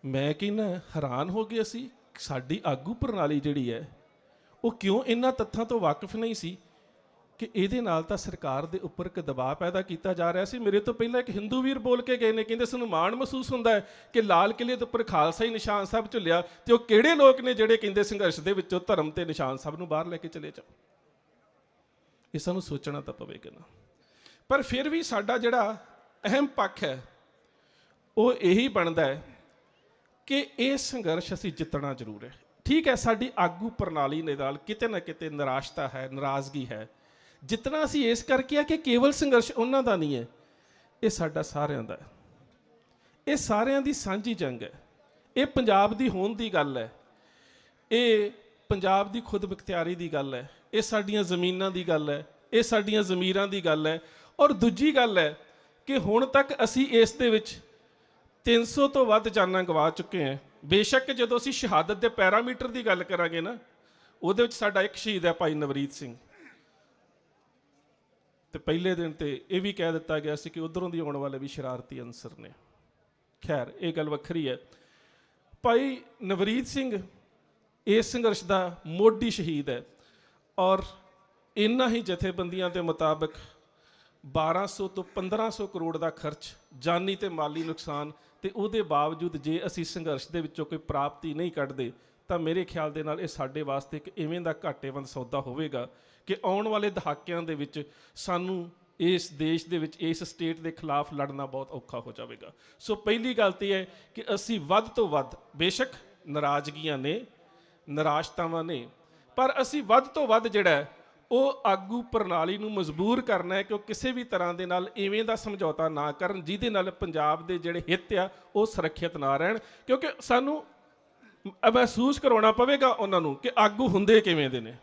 ਮੈਂ ਕਹਿੰਦਾ ਹੈਰਾਨ ਹੋ ਗਏ ਅਸੀਂ, ਸਾਡੀ ਆਗੂ ਪ੍ਰਣਾਲੀ ਜਿਹੜੀ ਹੈ ਉਹ ਕਿਉਂ ਇਹਨਾਂ ਤੱਥਾਂ ਤੋਂ ਵਾਕਿਫ ਨਹੀਂ ਸੀ ਕਿ ਇਹਦੇ ਨਾਲ ਤਾਂ ਸਰਕਾਰ ਦੇ ਉੱਪਰ ਇੱਕ ਦਬਾਅ ਪੈਦਾ ਕੀਤਾ ਜਾ ਰਿਹਾ ਸੀ। ਮੇਰੇ ਤੋਂ ਪਹਿਲਾਂ ਇੱਕ ਹਿੰਦੂ ਵੀਰ ਬੋਲ ਕੇ ਗਏ ਨੇ, ਕਹਿੰਦੇ ਸਾਨੂੰ ਮਾਣ ਮਹਿਸੂਸ ਹੁੰਦਾ ਹੈ ਕਿ ਲਾਲ ਕਿਲੇ ਦੇ ਉੱਪਰ ਖਾਲਸਾ ਹੀ ਨਿਸ਼ਾਨ ਸਾਹਿਬ ਝੁੱਲਿਆ। ਤੇ ਉਹ ਕਿਹੜੇ ਲੋਕ ਨੇ ਜਿਹੜੇ ਕਹਿੰਦੇ ਸੰਘਰਸ਼ ਦੇ ਵਿੱਚੋਂ ਧਰਮ ਤੇ ਨਿਸ਼ਾਨ ਸਾਹਿਬ ਨੂੰ ਬਾਹਰ ਲੈ ਕੇ ਚਲੇ ਜਾਓ? ਇਹ ਸਾਨੂੰ ਸੋਚਣਾ ਤਾਂ ਪਵੇਗਾ ਨਾ। ਪਰ ਫਿਰ ਵੀ ਸਾਡਾ ਜਿਹੜਾ ਅਹਿਮ ਪੱਖ ਹੈ ਉਹ ਇਹੀ ਬਣਦਾ ਹੈ ਕਿ ਇਹ ਸੰਘਰਸ਼ ਅਸੀਂ ਜਿੱਤਣਾ ਜ਼ਰੂਰ ਹੈ। ਠੀਕ ਹੈ, ਸਾਡੀ ਆਗੂ ਪ੍ਰਣਾਲੀ ਦੇ ਨਾਲ ਕਿਤੇ ਨਾ ਕਿਤੇ ਨਿਰਾਸ਼ਤਾ ਹੈ, ਨਾਰਾਜ਼ਗੀ ਹੈ। ਜਿੱਤਣਾ ਅਸੀਂ ਇਸ ਕਰਕੇ ਆ ਕਿ ਕੇਵਲ ਸੰਘਰਸ਼ ਉਹਨਾਂ ਦਾ ਨਹੀਂ ਹੈ, ਇਹ ਸਾਡਾ ਸਾਰਿਆਂ ਦਾ ਹੈ। ਇਹ ਸਾਰਿਆਂ ਦੀ ਸਾਂਝੀ ਜੰਗ ਹੈ। ਇਹ ਪੰਜਾਬ ਦੀ ਹੋਂਦ ਦੀ ਗੱਲ ਹੈ। ਇਹ ਪੰਜਾਬ ਦੀ ਖੁਦ ਮੁਖਤਿਆਰੀ ਦੀ ਗੱਲ ਹੈ। ਇਹ ਸਾਡੀਆਂ ਜ਼ਮੀਨਾਂ ਦੀ ਗੱਲ ਹੈ। ਇਹ ਸਾਡੀਆਂ ਜ਼ਮੀਰਾਂ ਦੀ ਗੱਲ ਹੈ। ਔਰ ਦੂਜੀ ਗੱਲ ਹੈ ਕਿ ਹੁਣ ਤੱਕ ਅਸੀਂ ਇਸ ਦੇ ਵਿੱਚ 300 ਤੋਂ ਵੱਧ ਜਾਨਾਂ ਗਵਾ ਚੁੱਕੇ ਹਾਂ। ਬੇਸ਼ੱਕ ਜਦੋਂ ਅਸੀਂ ਸ਼ਹਾਦਤ ਦੇ ਪੈਰਾਮੀਟਰ ਦੀ ਗੱਲ ਕਰਾਂਗੇ ਨਾ ਉਹਦੇ ਵਿੱਚ ਸਾਡਾ ਇੱਕ ਸ਼ਹੀਦ ਹੈ ਭਾਈ ਨਵਰੀਤ ਸਿੰਘ। ਤੇ ਪਹਿਲੇ ਦਿਨ ਤੇ ਇਹ ਵੀ ਕਹਿ ਦਿੱਤਾ ਗਿਆ ਸੀ ਕਿ ਉਧਰੋਂ ਦੀ ਆਉਣ ਵਾਲੇ ਵੀ ਸ਼ਰਾਰਤੀ ਅਨਸਰ ਨੇ। ਖੈਰ ਇਹ ਗੱਲ ਵੱਖਰੀ ਹੈ। ਭਾਈ ਨਵਰੀਤ ਸਿੰਘ ਇਸ ਸੰਘਰਸ਼ ਦਾ ਮੋਢੀ ਸ਼ਹੀਦ ਹੈ। ਔਰ ਇਹਨਾਂ ਹੀ ਜਥੇਬੰਦੀਆਂ ਦੇ ਮੁਤਾਬਕ 1200 ਤੋਂ 1500 ਕਰੋੜ ਦਾ ਖਰਚ, ਜਾਨੀ ਤੇ ਮਾਲੀ ਨੁਕਸਾਨ, ਤੇ ਉਹਦੇ ਬਾਵਜੂਦ ਜੇ ਅਸੀਂ ਸੰਘਰਸ਼ ਦੇ ਵਿੱਚੋਂ ਕੋਈ ਪ੍ਰਾਪਤੀ ਨਹੀਂ ਕੱਢਦੇ ਤਾਂ ਮੇਰੇ ਖਿਆਲ ਦੇ ਨਾਲ ਇਹ ਸਾਡੇ ਵਾਸਤੇ ਇੱਕ ਇਵੇਂ ਦਾ ਘਾਟੇਵੰਦ ਸੌਦਾ ਹੋਵੇਗਾ ਕਿ ਆਉਣ ਵਾਲੇ ਦਹਾਕਿਆਂ ਦੇ ਵਿੱਚ ਸਾਨੂੰ ਇਸ ਦੇਸ਼ ਦੇ ਵਿੱਚ ਇਸ ਸਟੇਟ ਦੇ ਖਿਲਾਫ ਲੜਨਾ ਬਹੁਤ ਔਖਾ ਹੋ ਜਾਵੇਗਾ। ਸੋ ਪਹਿਲੀ ਗੱਲ ਤਾਂ ਇਹ ਹੈ ਕਿ ਅਸੀਂ ਵੱਧ ਤੋਂ ਵੱਧ, ਬੇਸ਼ੱਕ ਨਾਰਾਜ਼ਗੀਆਂ ਨੇ, ਨਿਰਾਸ਼ਤਾਵਾਂ ਨੇ, ਪਰ ਅਸੀਂ ਵੱਧ ਤੋਂ ਵੱਧ ਜਿਹੜਾ ਹੈ ਉਹ ਆਗੂ ਪ੍ਰਣਾਲੀ ਨੂੰ ਮਜਬੂਰ ਕਰਨਾ ਹੈ ਕਿ ਉਹ ਕਿਸੇ ਵੀ ਤਰ੍ਹਾਂ ਦੇ ਨਾਲ ਇਵੇਂ ਦਾ ਸਮਝੌਤਾ ਨਾ ਕਰਨ ਜਿਹਦੇ ਨਾਲ ਪੰਜਾਬ ਦੇ ਜਿਹੜੇ ਹਿੱਤ ਆ ਉਹ ਸੁਰੱਖਿਅਤ ਨਾ ਰਹਿਣ, ਕਿਉਂਕਿ ਸਾਨੂੰ ਮਹਿਸੂਸ ਕਰਾਉਣਾ ਪਵੇਗਾ ਉਹਨਾਂ ਨੂੰ ਕਿ ਆਗੂ ਹੁੰਦੇ ਕਿਵੇਂ ਦੇ ਨੇ,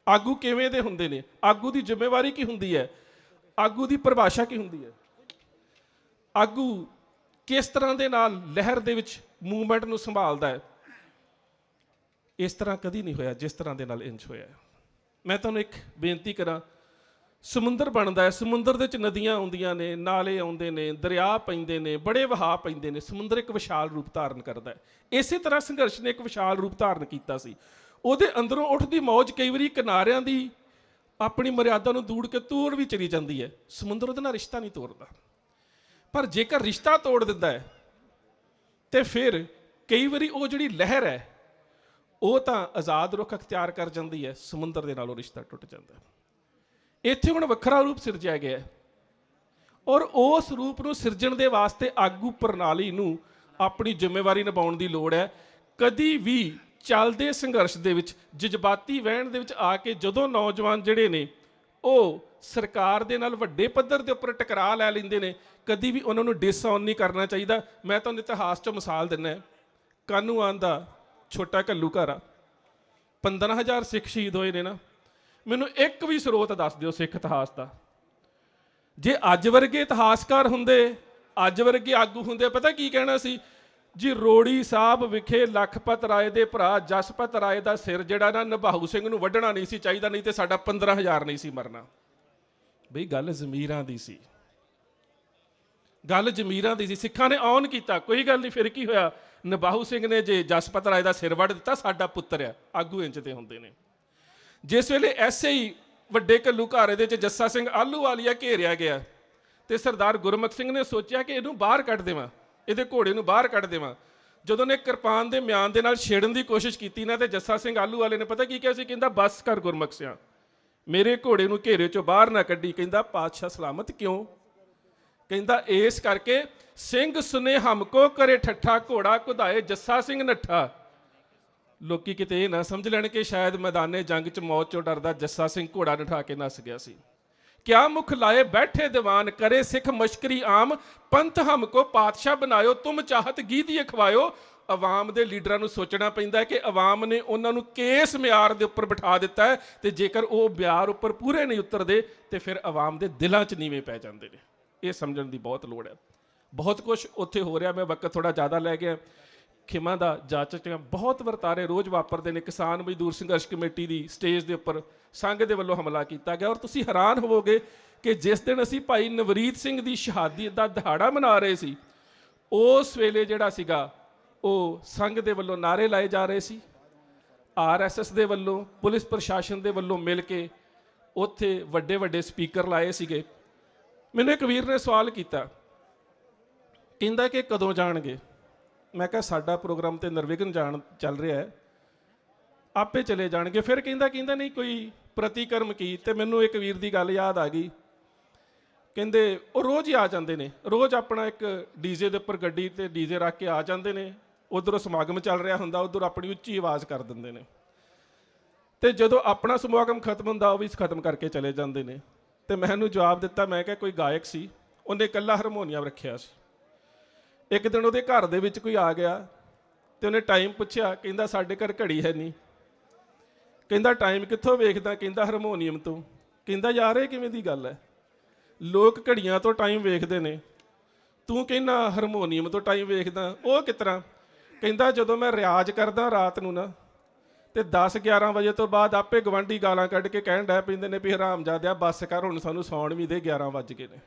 ਆਗੂ ਕਿਵੇਂ ਦੇ ਹੁੰਦੇ ਨੇ, ਆਗੂ ਦੀ ਜ਼ਿੰਮੇਵਾਰੀ ਕੀ ਹੁੰਦੀ ਹੈ, ਆਗੂ ਦੀ ਪਰਿਭਾਸ਼ਾ ਕੀ ਹੁੰਦੀ ਹੈ, ਆਗੂ ਕਿਸ ਤਰ੍ਹਾਂ ਦੇ ਨਾਲ ਲਹਿਰ ਦੇ ਵਿੱਚ ਮੂਵਮੈਂਟ ਨੂੰ ਸੰਭਾਲਦਾ ਹੈ। ਇਸ ਤਰ੍ਹਾਂ ਕਦੀ ਨਹੀਂ ਹੋਇਆ ਜਿਸ ਤਰ੍ਹਾਂ ਦੇ ਨਾਲ ਇੰਜ ਹੋਇਆ। ਮੈਂ ਤੁਹਾਨੂੰ ਇੱਕ ਬੇਨਤੀ ਕਰਾਂ, ਸਮੁੰਦਰ ਬਣਦਾ ਹੈ, ਸਮੁੰਦਰ ਦੇ ਵਿੱਚ ਨਦੀਆਂ ਆਉਂਦੀਆਂ ਨੇ, ਨਾਲੇ ਆਉਂਦੇ ਨੇ, ਦਰਿਆ ਪੈਂਦੇ ਨੇ, ਬੜੇ ਵਹਾਅ ਪੈਂਦੇ ਨੇ, ਸਮੁੰਦਰ ਇੱਕ ਵਿਸ਼ਾਲ ਰੂਪ ਧਾਰਨ ਕਰਦਾ ਹੈ। ਇਸੇ ਤਰ੍ਹਾਂ ਸੰਘਰਸ਼ ਨੇ ਇੱਕ ਵਿਸ਼ਾਲ ਰੂਪ ਧਾਰਨ ਕੀਤਾ ਸੀ। ਉਹਦੇ ਅੰਦਰੋਂ ਉੱਠਦੀ ਮੌਜ ਕਈ ਵਾਰੀ ਕਿਨਾਰਿਆਂ ਦੀ ਆਪਣੀ ਮਰਿਆਦਾ ਨੂੰ ਦੂੜ ਕੇ ਤੋੜ ਵੀ ਚਲੀ ਜਾਂਦੀ ਹੈ, ਸਮੁੰਦਰ ਉਹਦੇ ਨਾਲ ਰਿਸ਼ਤਾ ਨਹੀਂ ਤੋੜਦਾ। ਪਰ ਜੇਕਰ ਰਿਸ਼ਤਾ ਤੋੜ ਦਿੰਦਾ ਹੈ ਤੇ ਫਿਰ ਕਈ ਵਾਰੀ ਉਹ ਜਿਹੜੀ ਲਹਿਰ ਹੈ ਉਹ ਤਾਂ ਆਜ਼ਾਦ ਰੁਖ ਅਖਤਿਆਰ ਕਰ ਜਾਂਦੀ ਹੈ, ਸਮੁੰਦਰ ਦੇ ਨਾਲ ਉਹ ਰਿਸ਼ਤਾ ਟੁੱਟ ਜਾਂਦਾ ਹੈ। ਇੱਥੇ ਹੁਣ ਵੱਖਰਾ ਰੂਪ ਸਿਰਜਿਆ ਗਿਆ ਹੈ ਔਰ ਉਸ ਰੂਪ ਨੂੰ ਸਿਰਜਣ ਦੇ ਵਾਸਤੇ ਆਗੂ ਪ੍ਰਣਾਲੀ ਨੂੰ ਆਪਣੀ ਜ਼ਿੰਮੇਵਾਰੀ ਨਿਭਾਉਣ ਦੀ ਲੋੜ ਹੈ। ਕਦੀ ਵੀ ਚੱਲਦੇ ਸੰਘਰਸ਼ ਦੇ ਵਿੱਚ ਜਜ਼ਬਾਤੀ ਵਹਿਣ ਦੇ ਵਿੱਚ ਆ ਕੇ ਜਦੋਂ ਨੌਜਵਾਨ ਜਿਹੜੇ ਨੇ ਉਹ ਸਰਕਾਰ ਦੇ ਨਾਲ ਵੱਡੇ ਪੱਧਰ ਦੇ ਉੱਪਰ ਟਕਰਾਅ ਲੈ ਲੈਂਦੇ ਨੇ, ਕਦੀ ਵੀ ਉਹਨਾਂ ਨੂੰ ਡਿਸਆਨ ਨਹੀਂ ਕਰਨਾ ਚਾਹੀਦਾ। ਮੈਂ ਤੁਹਾਨੂੰ ਇਤਿਹਾਸ 'ਚੋਂ ਮਿਸਾਲ ਦਿੰਦਾ, ਕਾਨੂੰਨ ਦਾ ਛੋਟਾ ਘੱਲੂਘਾਰਾ 15,000 ਸਿੱਖ ਸ਼ਹੀਦ ਹੋਏ ਨੇ ਨਾ। ਮੈਨੂੰ ਇੱਕ ਵੀ ਸਰੋਤ ਦੱਸ ਦਿਓ ਸਿੱਖ ਇਤਿਹਾਸ ਦਾ, ਜੇ ਅੱਜ ਵਰਗੇ ਇਤਿਹਾਸਕਾਰ ਹੁੰਦੇ, ਅੱਜ ਵਰਗੇ ਆਗੂ ਹੁੰਦੇ, ਪਤਾ ਕੀ ਕਹਿਣਾ ਸੀ ਜੀ, ਰੋੜੀ ਸਾਹਿਬ ਵਿਖੇ ਲਖਪਤ ਰਾਏ ਦੇ ਭਰਾ ਜਸਪਤ ਰਾਏ ਦਾ ਸਿਰ ਜਿਹੜਾ ਨਾ ਨਿਭਾਊ ਸਿੰਘ ਨੂੰ ਵੱਢਣਾ ਨਹੀਂ ਸੀ ਚਾਹੀਦਾ, ਨਹੀਂ ਤੇ ਸਾਡਾ 15,000 ਨਹੀਂ ਸੀ ਮਰਨਾ। ਬਈ ਗੱਲ ਜ਼ਮੀਰਾਂ ਦੀ ਸੀ, ਗੱਲ ਜ਼ਮੀਰਾਂ ਦੀ ਸੀ। ਸਿੱਖਾਂ ਨੇ ਔਨ ਕੀਤਾ, ਕੋਈ ਗੱਲ ਨਹੀਂ, ਫਿਰ ਕੀ ਹੋਇਆ, ਨਿਭਾਊ ਸਿੰਘ ਨੇ ਜੇ ਜਸਪਤ ਰਾਏ ਦਾ ਸਿਰ ਵੱਢ ਦਿੱਤਾ, ਸਾਡਾ ਪੁੱਤਰ ਆ। ਆਗੂ ਇੰਜ ਦੇ ਹੁੰਦੇ ਨੇ। ਜਿਸ ਵੇਲੇ ਐਸੇ ਹੀ ਵੱਡੇ ਘੱਲੂਘਾਰੇ ਦੇ ਵਿੱਚ ਜੱਸਾ ਸਿੰਘ ਆਹਲੂਵਾਲੀਆ ਘੇਰਿਆ ਗਿਆ ਤੇ ਸਰਦਾਰ ਗੁਰਮੁਖ ਸਿੰਘ ਨੇ ਸੋਚਿਆ ਕਿ ਇਹਨੂੰ ਬਾਹਰ ਕੱਢ ਦੇਵਾਂ, ਇਹਦੇ ਘੋੜੇ ਨੂੰ ਬਾਹਰ ਕੱਢ ਦੇਵਾਂ। ਜਦੋਂ ਨੇ ਕਿਰਪਾਨ ਦੇ ਮਿਆਨ ਦੇ ਨਾਲ ਛੇੜਨ ਦੀ ਕੋਸ਼ਿਸ਼ ਕੀਤੀ ਨਾ, ਤੇ ਜੱਸਾ ਸਿੰਘ ਆਹਲੂਵਾਲੇ ਨੇ ਪਤਾ ਕੀ ਕਿਹਾ ਸੀ, ਕਹਿੰਦਾ ਬਸ ਕਰ ਗੁਰਮੁਖ ਸਿਆਂ, ਮੇਰੇ ਘੋੜੇ ਨੂੰ ਘੇਰੇ ਚੋਂ ਬਾਹਰ ਨਾ ਕੱਢੀ। ਕਹਿੰਦਾ ਪਾਤਸ਼ਾਹ ਸਲਾਮਤ, ਕਿਉਂ? ਕਹਿੰਦਾ ਇਸ ਕਰਕੇ ਸਿੰਘ ਸੁਨੇ ਹਮਕੋ ਕਰੇ ਠੱਠਾ, ਘੋੜਾ ਕੁਧਾਏ ਜੱਸਾ ਸਿੰਘ ਨੱਠਾ। ਲੋਕੀ ਕਿਤੇ ਇਹ ਨਾ ਸਮਝ ਲੈਣ ਕਿ ਸ਼ਾਇਦ ਮੈਦਾਨੇ ਜੰਗ 'ਚ ਮੌਤ ਚੋਂ ਡਰਦਾ ਜੱਸਾ ਸਿੰਘ ਘੋੜਾ ਨਠਾ ਕੇ ਨੱਸ ਗਿਆ ਸੀ। ਕਿਆ ਮੁਖ ਲਾਏ ਬੈਠੇ ਦੀਵਾਨ, ਕਰੇ ਸਿੱਖ ਮਸ਼ਕਰੀ ਆਮ, ਪੰਥ ਹਮਕੋ ਪਾਤਸ਼ਾਹ ਬਣਾਇਓ, ਤੁਮ ਚਾਹਤ ਗੀਦੀਏ ਖਵਾਇਓ। ਆਵਾਮ ਦੇ ਲੀਡਰਾਂ ਨੂੰ ਸੋਚਣਾ ਪੈਂਦਾ ਹੈ ਕਿ ਆਵਾਮ ਨੇ ਉਹਨਾਂ ਨੂੰ ਕਿਸ ਮਿਆਰ ਦੇ ਉੱਪਰ ਬਿਠਾ ਦਿੱਤਾ ਹੈ, ਤੇ ਜੇਕਰ ਉਹ ਮਿਆਰ ਉੱਪਰ ਪੂਰੇ ਨਹੀਂ ਉਤਰਦੇ ਤੇ ਫਿਰ ਆਵਾਮ ਦੇ ਦਿਲਾਂ 'ਚ ਨੀਵੇਂ ਪੈ ਜਾਂਦੇ ਨੇ। ਇਹ ਸਮਝਣ ਦੀ ਬਹੁਤ ਲੋੜ ਹੈ। ਬਹੁਤ ਕੁਝ ਉੱਥੇ ਹੋ ਰਿਹਾ, ਮੈਂ ਵਕਤ ਥੋੜ੍ਹਾ ਜ਼ਿਆਦਾ ਲੈ ਗਿਆ, ਖਿਮਾ ਦਾ ਜਾਚਕ। ਬਹੁਤ ਵਰਤਾਰੇ ਰੋਜ਼ ਵਾਪਰਦੇ ਨੇ। ਕਿਸਾਨ ਮਜ਼ਦੂਰ ਸੰਘਰਸ਼ ਕਮੇਟੀ ਦੀ ਸਟੇਜ ਦੇ ਉੱਪਰ ਸੰਘ ਦੇ ਵੱਲੋਂ ਹਮਲਾ ਕੀਤਾ ਗਿਆ, ਔਰ ਤੁਸੀਂ ਹੈਰਾਨ ਹੋਵੋਗੇ ਕਿ ਜਿਸ ਦਿਨ ਅਸੀਂ ਭਾਈ ਨਵਰੀਤ ਸਿੰਘ ਦੀ ਸ਼ਹਾਦਤ ਦਾ ਦਿਹਾੜਾ ਮਨਾ ਰਹੇ ਸੀ, ਉਸ ਵੇਲੇ ਜਿਹੜਾ ਸੀਗਾ ਉਹ ਸੰਘ ਦੇ ਵੱਲੋਂ ਨਾਅਰੇ ਲਾਏ ਜਾ ਰਹੇ ਸੀ, RSS ਦੇ ਵੱਲੋਂ, ਪੁਲਿਸ ਪ੍ਰਸ਼ਾਸਨ ਦੇ ਵੱਲੋਂ ਮਿਲ ਕੇ ਉੱਥੇ ਵੱਡੇ ਵੱਡੇ ਸਪੀਕਰ ਲਾਏ ਸੀਗੇ। ਮੈਨੂੰ ਇੱਕ ਵੀਰ ਨੇ ਸਵਾਲ ਕੀਤਾ, ਕਹਿੰਦਾ ਕਿ ਕਦੋਂ ਜਾਣਗੇ? ਮੈਂ ਕਿਹਾ ਸਾਡਾ ਪ੍ਰੋਗਰਾਮ ਤੇ ਨਿਰਵਿਘਨ ਜਾਣ ਚੱਲ ਰਿਹਾ ਹੈ, ਆਪੇ ਚਲੇ ਜਾਣਗੇ। ਫਿਰ ਕਹਿੰਦਾ ਨਹੀਂ ਕੋਈ ਪ੍ਰਤੀਕਰਮ ਕੀ। ਤੇ ਮੈਨੂੰ ਇੱਕ ਵੀਰ ਦੀ ਗੱਲ ਯਾਦ ਆ ਗਈ, ਕਹਿੰਦੇ ਉਹ ਰੋਜ਼ ਹੀ ਆ ਜਾਂਦੇ ਨੇ, ਰੋਜ਼ ਆਪਣਾ ਇੱਕ ਡੀਜੇ ਦੇ ਉੱਪਰ ਗੱਡੀ ਤੇ ਡੀਜੇ ਰੱਖ ਕੇ ਆ ਜਾਂਦੇ ਨੇ, ਉੱਧਰੋਂ ਸਮਾਗਮ ਚੱਲ ਰਿਹਾ ਹੁੰਦਾ, ਉੱਧਰ ਆਪਣੀ ਉੱਚੀ ਆਵਾਜ਼ ਕਰ ਦਿੰਦੇ ਨੇ, ਤੇ ਜਦੋਂ ਆਪਣਾ ਸਮਾਗਮ ਖਤਮ ਹੁੰਦਾ ਉਹ ਵੀ ਖਤਮ ਕਰਕੇ ਚਲੇ ਜਾਂਦੇ ਨੇ। ਤੇ ਮੈਂ ਇਹਨੂੰ ਜਵਾਬ ਦਿੱਤਾ, ਮੈਂ ਕਿਹਾ ਕੋਈ ਗਾਇਕ ਸੀ, ਉਹਨੇ ਇਕੱਲਾ ਹਾਰਮੋਨੀਅਮ ਰੱਖਿਆ ਸੀ। ਇੱਕ ਦਿਨ ਉਹਦੇ ਘਰ ਦੇ ਵਿੱਚ ਕੋਈ ਆ ਗਿਆ ਤੇ ਉਹਨੇ ਟਾਈਮ ਪੁੱਛਿਆ, ਕਹਿੰਦਾ ਸਾਡੇ ਘਰ ਘੜੀ ਹੈ ਨਹੀਂ। ਕਹਿੰਦਾ ਟਾਈਮ ਕਿੱਥੋਂ ਵੇਖਦਾ? ਕਹਿੰਦਾ ਹਾਰਮੋਨੀਅਮ ਤੋਂ। ਕਹਿੰਦਾ ਯਾਰ ਇਹ ਕਿਵੇਂ ਦੀ ਗੱਲ ਹੈ, ਲੋਕ ਘੜੀਆਂ ਤੋਂ ਟਾਈਮ ਵੇਖਦੇ ਨੇ, ਤੂੰ ਕਹਿੰਦਾ ਹਾਰਮੋਨੀਅਮ ਤੋਂ ਟਾਈਮ ਵੇਖਦਾ, ਉਹ ਕਿਸ ਤਰ੍ਹਾਂ? ਕਹਿੰਦਾ ਜਦੋਂ ਮੈਂ ਰਿਆਜ਼ ਕਰਦਾ ਰਾਤ ਨੂੰ ਨਾ, ਤੇ 10-11 ਵਜੇ ਤੋਂ ਬਾਅਦ ਆਪੇ ਗਵਾਂਢੀ ਗਾਲਾਂ ਕੱਢ ਕੇ ਕਹਿਣ ਡੈ ਪੈਂਦੇ ਨੇ ਵੀ ਹਰਾਮਜ਼ਾਦਿਆ ਬੱਸ ਕਰ, ਹੁਣ ਸਾਨੂੰ ਸੌਣ ਵੀ ਦੇ, 11 ਵੱਜ ਗਏ ਨੇ।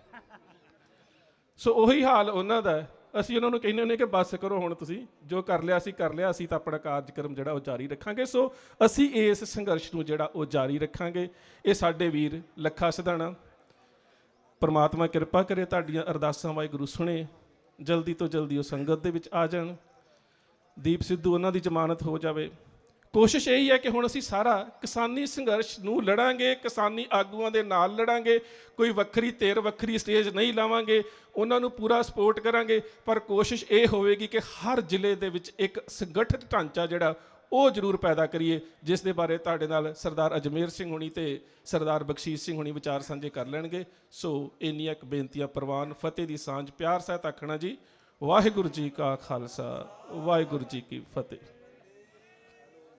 ਸੋ ਉਹੀ ਹਾਲ ਉਹਨਾਂ ਦਾ। ਅਸੀਂ ਉਹਨਾਂ ਨੂੰ ਕਹਿੰਦੇ ਹੁੰਦੇ ਕਿ ਬੱਸ ਕਰੋ, ਹੁਣ ਤੁਸੀਂ ਜੋ ਕਰ ਲਿਆ ਅਸੀਂ ਕਰ ਲਿਆ, ਅਸੀਂ ਤਾਂ ਆਪਣਾ ਕਾਰਜਕ੍ਰਮ ਜਿਹੜਾ ਉਹ ਜਾਰੀ ਰੱਖਾਂਗੇ। ਸੋ ਅਸੀਂ ਇਸ ਸੰਘਰਸ਼ ਨੂੰ ਜਿਹੜਾ ਉਹ ਜਾਰੀ ਰੱਖਾਂਗੇ। ਇਹ ਸਾਡੇ ਵੀਰ ਲੱਖਾ ਸਿਧਾਣਾ, ਪਰਮਾਤਮਾ ਕਿਰਪਾ ਕਰੇ, ਤੁਹਾਡੀਆਂ ਅਰਦਾਸਾਂ ਵਾਹਿਗੁਰੂ ਸੁਣੇ, ਜਲਦੀ ਤੋਂ ਜਲਦੀ ਉਹ ਸੰਗਤ ਦੇ ਵਿੱਚ ਆ ਜਾਣ, ਦੀਪ ਸਿੱਧੂ ਉਹਨਾਂ ਦੀ ਜ਼ਮਾਨਤ ਹੋ ਜਾਵੇ। ਕੋਸ਼ਿਸ਼ ਇਹੀ ਹੈ ਕਿ ਹੁਣ ਅਸੀਂ ਸਾਰਾ ਕਿਸਾਨੀ ਸੰਘਰਸ਼ ਨੂੰ ਲੜਾਂਗੇ, ਕਿਸਾਨੀ ਆਗੂਆਂ ਦੇ ਨਾਲ ਲੜਾਂਗੇ, ਕੋਈ ਵੱਖਰੀ ਧਿਰ ਵੱਖਰੀ ਸਟੇਜ ਨਹੀਂ ਲਾਵਾਂਗੇ, ਉਹਨਾਂ ਨੂੰ ਪੂਰਾ ਸਪੋਰਟ ਕਰਾਂਗੇ, ਪਰ ਕੋਸ਼ਿਸ਼ ਇਹ ਹੋਵੇਗੀ ਕਿ ਹਰ ਜ਼ਿਲ੍ਹੇ ਦੇ ਵਿੱਚ ਇੱਕ ਸੰਗਠਿਤ ਢਾਂਚਾ ਜਿਹੜਾ ਉਹ ਜ਼ਰੂਰ ਪੈਦਾ ਕਰੀਏ, ਜਿਸ ਦੇ ਬਾਰੇ ਤੁਹਾਡੇ ਨਾਲ ਸਰਦਾਰ ਅਜਮੇਰ ਸਿੰਘ ਹੁਣੀ ਤੇ ਸਰਦਾਰ ਬਖਸ਼ੀਸ਼ ਸਿੰਘ ਹੁਣੀ ਵਿਚਾਰ ਸਾਂਝੇ ਕਰ ਲੈਣਗੇ। ਸੋ ਇੰਨੀਆਂ ਕੁ ਬੇਨਤੀਆਂ ਪ੍ਰਵਾਨ, ਫਤਿਹ ਦੀ ਸਾਂਝ ਪਿਆਰ ਸਹਿਤ ਆਖਣਾ ਜੀ। ਵਾਹਿਗੁਰੂ ਜੀ ਕਾ ਖਾਲਸਾ, ਵਾਹਿਗੁਰੂ ਜੀ ਕੀ ਫਤਿਹ।